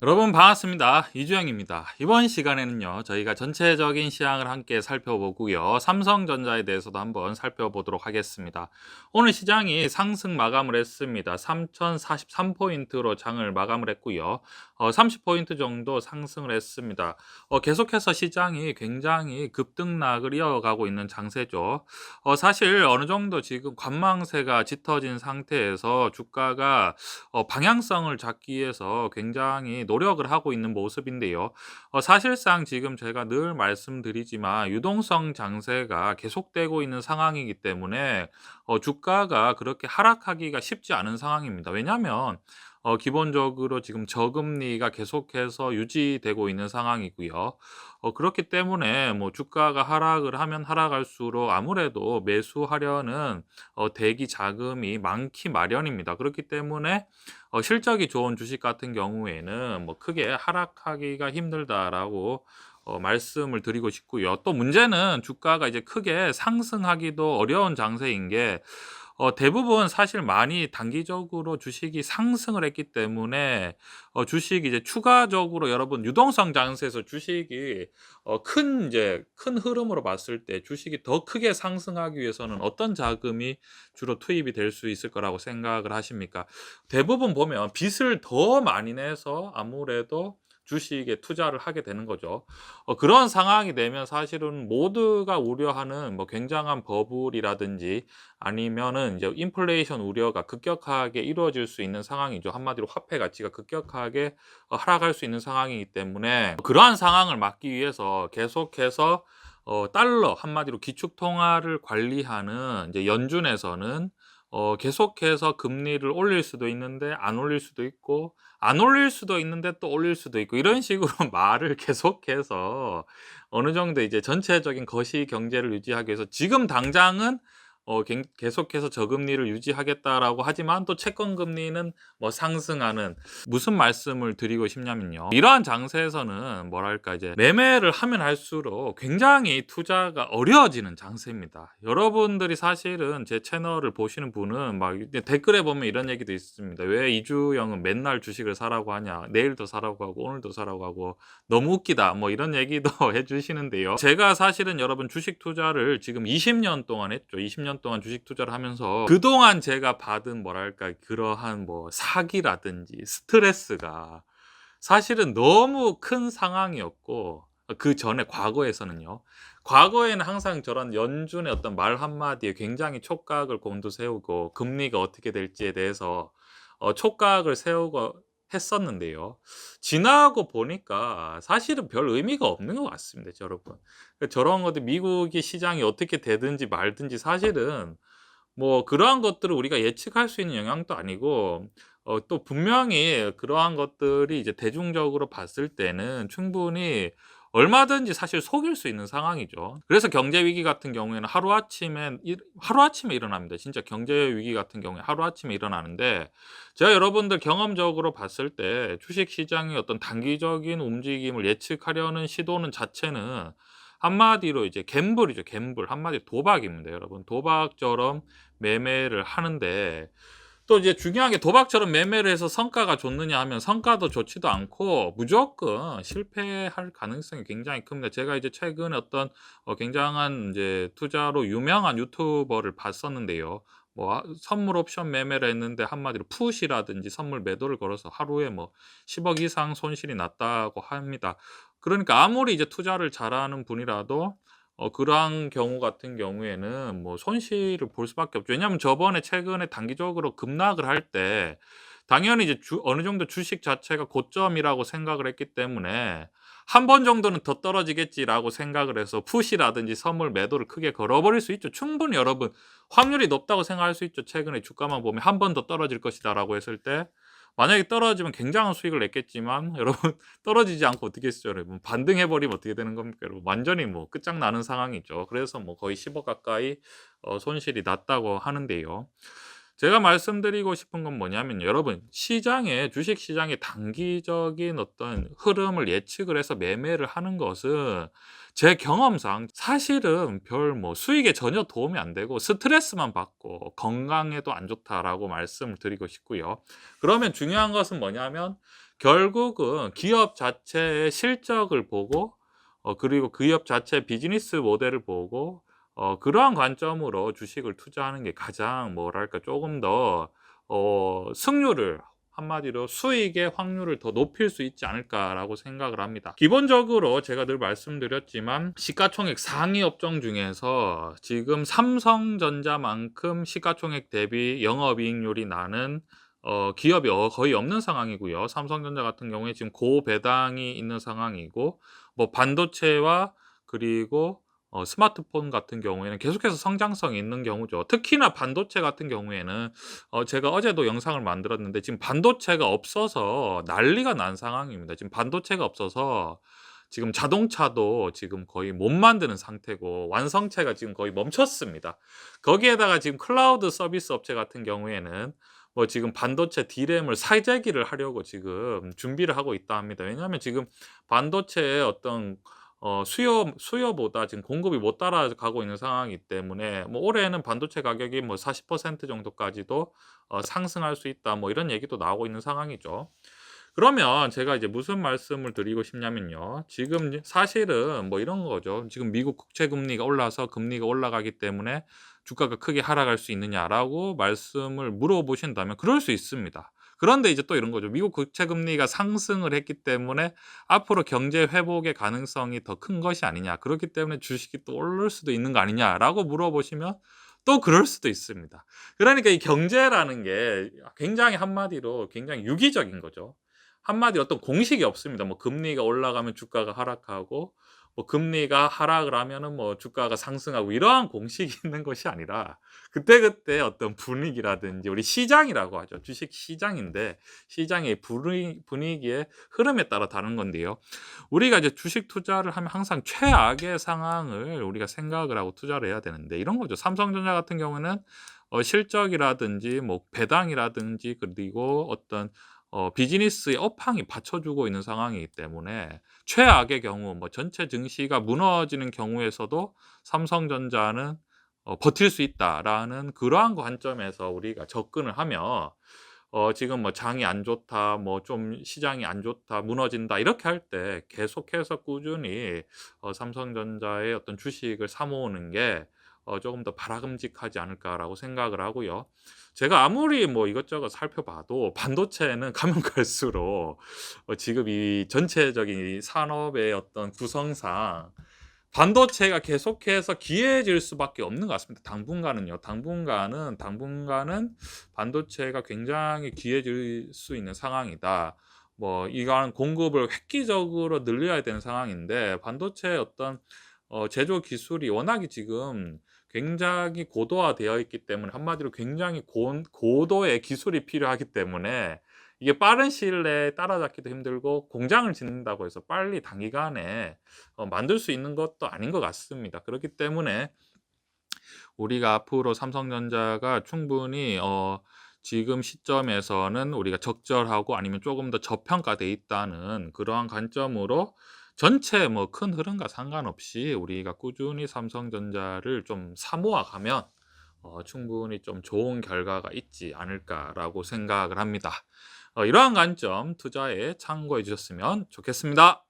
여러분 반갑습니다. 이주영입니다. 이번 시간에는요, 저희가 전체적인 시장을 함께 살펴보고요. 삼성전자에 대해서도 한번 살펴보도록 하겠습니다. 오늘 시장이 상승 마감을 했습니다. 3043포인트로 장을 마감을 했고요. 30포인트 정도 상승을 했습니다. 계속해서 시장이 굉장히 급등락을 이어가고 있는 장세죠. 사실 어느 정도 지금 관망세가 짙어진 상태에서 주가가 방향성을 잡기 위해서 굉장히 노력을 하고 있는 모습인데요. 사실상 지금 제가 늘 말씀드리지만 유동성 장세가 계속되고 있는 상황이기 때문에 주가가 그렇게 하락하기가 쉽지 않은 상황입니다. 왜냐하면 기본적으로 지금 저금리가 계속해서 유지되고 있는 상황이고요. 그렇기 때문에 뭐 주가가 하락을 하면 하락할수록 아무래도 매수하려는 대기 자금이 많기 마련입니다. 그렇기 때문에 실적이 좋은 주식 같은 경우에는 뭐 크게 하락하기가 힘들다라고 말씀을 드리고 싶고요. 또 문제는 주가가 이제 크게 상승하기도 어려운 장세인 게 대부분 사실 많이 단기적으로 주식이 상승을 했기 때문에 주식이 이제 추가적으로 여러분 유동성 장세에서 주식이 큰 흐름으로 봤을 때 주식이 더 크게 상승하기 위해서는 어떤 자금이 주로 투입이 될 수 있을 거라고 생각을 하십니까? 대부분 보면 빚을 더 많이 내서 아무래도 주식에 투자를 하게 되는 거죠. 그런 상황이 되면 사실은 모두가 우려하는 뭐 굉장한 버블이라든지 아니면은 이제 인플레이션 우려가 급격하게 이루어질 수 있는 상황이죠. 한마디로 화폐 가치가 급격하게 하락할 수 있는 상황이기 때문에 그러한 상황을 막기 위해서 계속해서 달러 한마디로 기축 통화를 관리하는 이제 연준에서는 계속해서 금리를 올릴 수도 있는데 안 올릴 수도 있고 안 올릴 수도 있는데 또 올릴 수도 있고 이런 식으로 말을 계속해서 어느 정도 이제 전체적인 거시 경제를 유지하기 위해서 지금 당장은 계속해서 저금리를 유지하겠다라고 하지만 또 채권 금리는 뭐 상승하는 무슨 말씀을 드리고 싶냐면요. 이러한 장세에서는 뭐랄까 이제 매매를 하면 할수록 굉장히 투자가 어려워지는 장세입니다. 여러분들이 사실은 제 채널을 보시는 분은 막 이제 댓글에 보면 이런 얘기도 있습니다. "왜 이주영은 맨날 주식을 사라고 하냐. 내일도 사라고 하고 오늘도 사라고 하고 너무 웃기다." 뭐 이런 얘기도 해 주시는데요. 제가 사실은 여러분 주식 투자를 지금 20년 동안 했죠. 20년 동안 주식 투자를 하면서 그동안 제가 받은 뭐랄까 그러한 뭐 사기라든지 스트레스가 사실은 너무 큰 상황이었고 그전에 과거에서는요. 과거에는 항상 저런 연준의 어떤 말 한마디에 굉장히 촉각을 곤두세우고 금리가 어떻게 될지에 대해서 촉각을 세우고 했었는데요. 지나고 보니까 사실은 별 의미가 없는 것 같습니다, 여러분. 저런 것들 미국의 시장이 어떻게 되든지 말든지 사실은 뭐 그러한 것들을 우리가 예측할 수 있는 영향도 아니고 또 분명히 그러한 것들이 이제 대중적으로 봤을 때는 충분히 얼마든지 사실 속일 수 있는 상황이죠. 그래서 경제 위기 같은 경우에는 하루아침에 일어납니다. 진짜 경제 위기 같은 경우에 하루아침에 일어나는데 제가 여러분들 경험적으로 봤을 때 주식 시장의 어떤 단기적인 움직임을 예측하려는 시도는 자체는 한마디로 이제 갬블이죠, 갬블. 한마디로 도박입니다, 여러분. 도박처럼 매매를 하는데 또 이제 중요한 게 도박처럼 매매를 해서 성과가 좋느냐 하면 성과도 좋지도 않고 무조건 실패할 가능성이 굉장히 큽니다. 제가 이제 최근에 어떤 굉장한 이제 투자로 유명한 유튜버를 봤었는데요. 뭐 선물 옵션 매매를 했는데 한마디로 풋이라든지 선물 매도를 걸어서 하루에 뭐 10억 이상 손실이 났다고 합니다. 그러니까 아무리 이제 투자를 잘하는 분이라도 그러한 경우 같은 경우에는 뭐 손실을 볼 수밖에 없죠. 왜냐하면 저번에 최근에 단기적으로 급락을 할 때 당연히 이제 어느 정도 주식 자체가 고점이라고 생각을 했기 때문에 '한 번 정도는 더 떨어지겠지.'라고 생각을 해서 풋이라든지 선물 매도를 크게 걸어 버릴 수 있죠. 충분히 여러분 확률이 높다고 생각할 수 있죠. 최근에 주가만 보면 '한 번 더 떨어질 것이다.'라고 했을 때 만약에 떨어지면 굉장한 수익을 냈겠지만 여러분 떨어지지 않고 어떻게 했어요 여러분. 반등해 버리면 어떻게 되는 겁니까 여러분. 완전히 뭐 끝장나는 상황이죠. 그래서 뭐 거의 10억 가까이 손실이 났다고 하는데요. 제가 말씀드리고 싶은 건 뭐냐면 여러분 주식 시장의 단기적인 어떤 흐름을 예측을 해서 매매를 하는 것은 제 경험상 사실은 별 뭐 수익에 전혀 도움이 안 되고 스트레스만 받고 건강에도 안 좋다라고 말씀을 드리고 싶고요. 그러면 중요한 것은 뭐냐면 결국은 기업 자체의 실적을 보고 그리고 그 기업 자체의 비즈니스 모델을 보고 그러한 관점으로 주식을 투자하는 게 가장 뭐랄까 조금 더 승률을, 한마디로 수익의 확률을 더 높일 수 있지 않을까라고 생각을 합니다. 기본적으로 제가 늘 말씀드렸지만 시가총액 상위 업종 중에서 지금 삼성전자만큼 시가총액 대비 영업이익률이 나는 기업이 거의 없는 상황이고요. 삼성전자 같은 경우에 지금 고배당이 있는 상황이고, 뭐 반도체와 그리고 스마트폰 같은 경우에는 계속해서 성장성이 있는 경우죠. 특히나 반도체 같은 경우에는 제가 어제도 영상을 만들었는데 지금 반도체가 없어서 난리가 난 상황입니다. 지금 반도체가 없어서 지금 자동차도 지금 거의 못 만드는 상태고 완성체가 지금 거의 멈췄습니다. 거기에다가 지금 클라우드 서비스 업체 같은 경우에는 뭐 지금 반도체 D램을 사재기를 하려고 지금 준비를 하고 있다 합니다. 왜냐하면 지금 반도체의 어떤 수요보다 지금 공급이 못 따라가고 있는 상황이기 때문에 뭐 올해에는 반도체 가격이 뭐 40% 정도까지도 상승할 수 있다, 뭐 이런 얘기도 나오고 있는 상황이죠. 그러면 제가 이제 무슨 말씀을 드리고 싶냐면요. 지금 사실은 뭐 이런 거죠. 지금 미국 국채 금리가 올라서 금리가 올라가기 때문에 주가가 크게 하락할 수 있느냐라고 말씀을 물어보신다면 그럴 수 있습니다. 그런데 이제 또 이런 거죠. 미국 국채 금리가 상승을 했기 때문에 앞으로 경제 회복의 가능성이 더 큰 것이 아니냐. 그렇기 때문에 주식이 또 오를 수도 있는 거 아니냐라고 물어보시면 또 그럴 수도 있습니다. 그러니까 이 경제라는 게 굉장히 한마디로 굉장히 유기적인 거죠. 한마디로 어떤 공식이 없습니다. 뭐 금리가 올라가면 주가가 하락하고 뭐 금리가 하락을 하면은 뭐 주가가 상승하고 이러한 공식이 있는 것이 아니라 그때그때 어떤 분위기라든지, 우리 시장이라고 하죠. 주식 시장인데 시장의 분위기의 흐름에 따라 다른 건데요. 우리가 이제 주식 투자를 하면 항상 최악의 상황을 우리가 생각을 하고 투자를 해야 되는데 이런 거죠. 삼성전자 같은 경우는 실적이라든지 뭐 배당이라든지 그리고 어떤 비즈니스의 업황이 받쳐주고 있는 상황이기 때문에 최악의 경우 뭐 전체 증시가 무너지는 경우에서도 삼성전자는 버틸 수 있다라는 그러한 관점에서 우리가 접근을 하면 지금 뭐 장이 안 좋다, 뭐 좀 시장이 안 좋다, 무너진다 이렇게 할 때 계속해서 꾸준히 삼성전자의 어떤 주식을 사 모으는 게 조금 더 바람직하지 않을까라고 생각을 하고요. 제가 아무리 뭐 이것저것 살펴봐도 반도체는 가면 갈수록 지금 이 전체적인 이 산업의 어떤 구성상 반도체가 계속해서 기해질 수밖에 없는 것 같습니다. 당분간은요. 당분간은 반도체가 굉장히 기해질 수 있는 상황이다. 뭐 이러한 공급을 획기적으로 늘려야 되는 상황인데 반도체의 어떤 제조 기술이 워낙에 지금 굉장히 고도화되어 있기 때문에, 한마디로 굉장히 고도의 기술이 필요하기 때문에 이게 빠른 시일 내에 따라잡기도 힘들고 공장을 짓는다고 해서 빨리 단기간에 만들 수 있는 것도 아닌 것 같습니다. 그렇기 때문에 우리가 앞으로 삼성전자가 충분히 지금 시점에서는 우리가 적절하고 아니면 조금 더 저평가돼 있다는 그러한 관점으로 전체 뭐 큰 흐름과 상관없이 우리가 꾸준히 삼성전자를 좀 사모아 가면 충분히 좀 좋은 결과가 있지 않을까라고 생각을 합니다. 이러한 관점 투자에 참고해 주셨으면 좋겠습니다.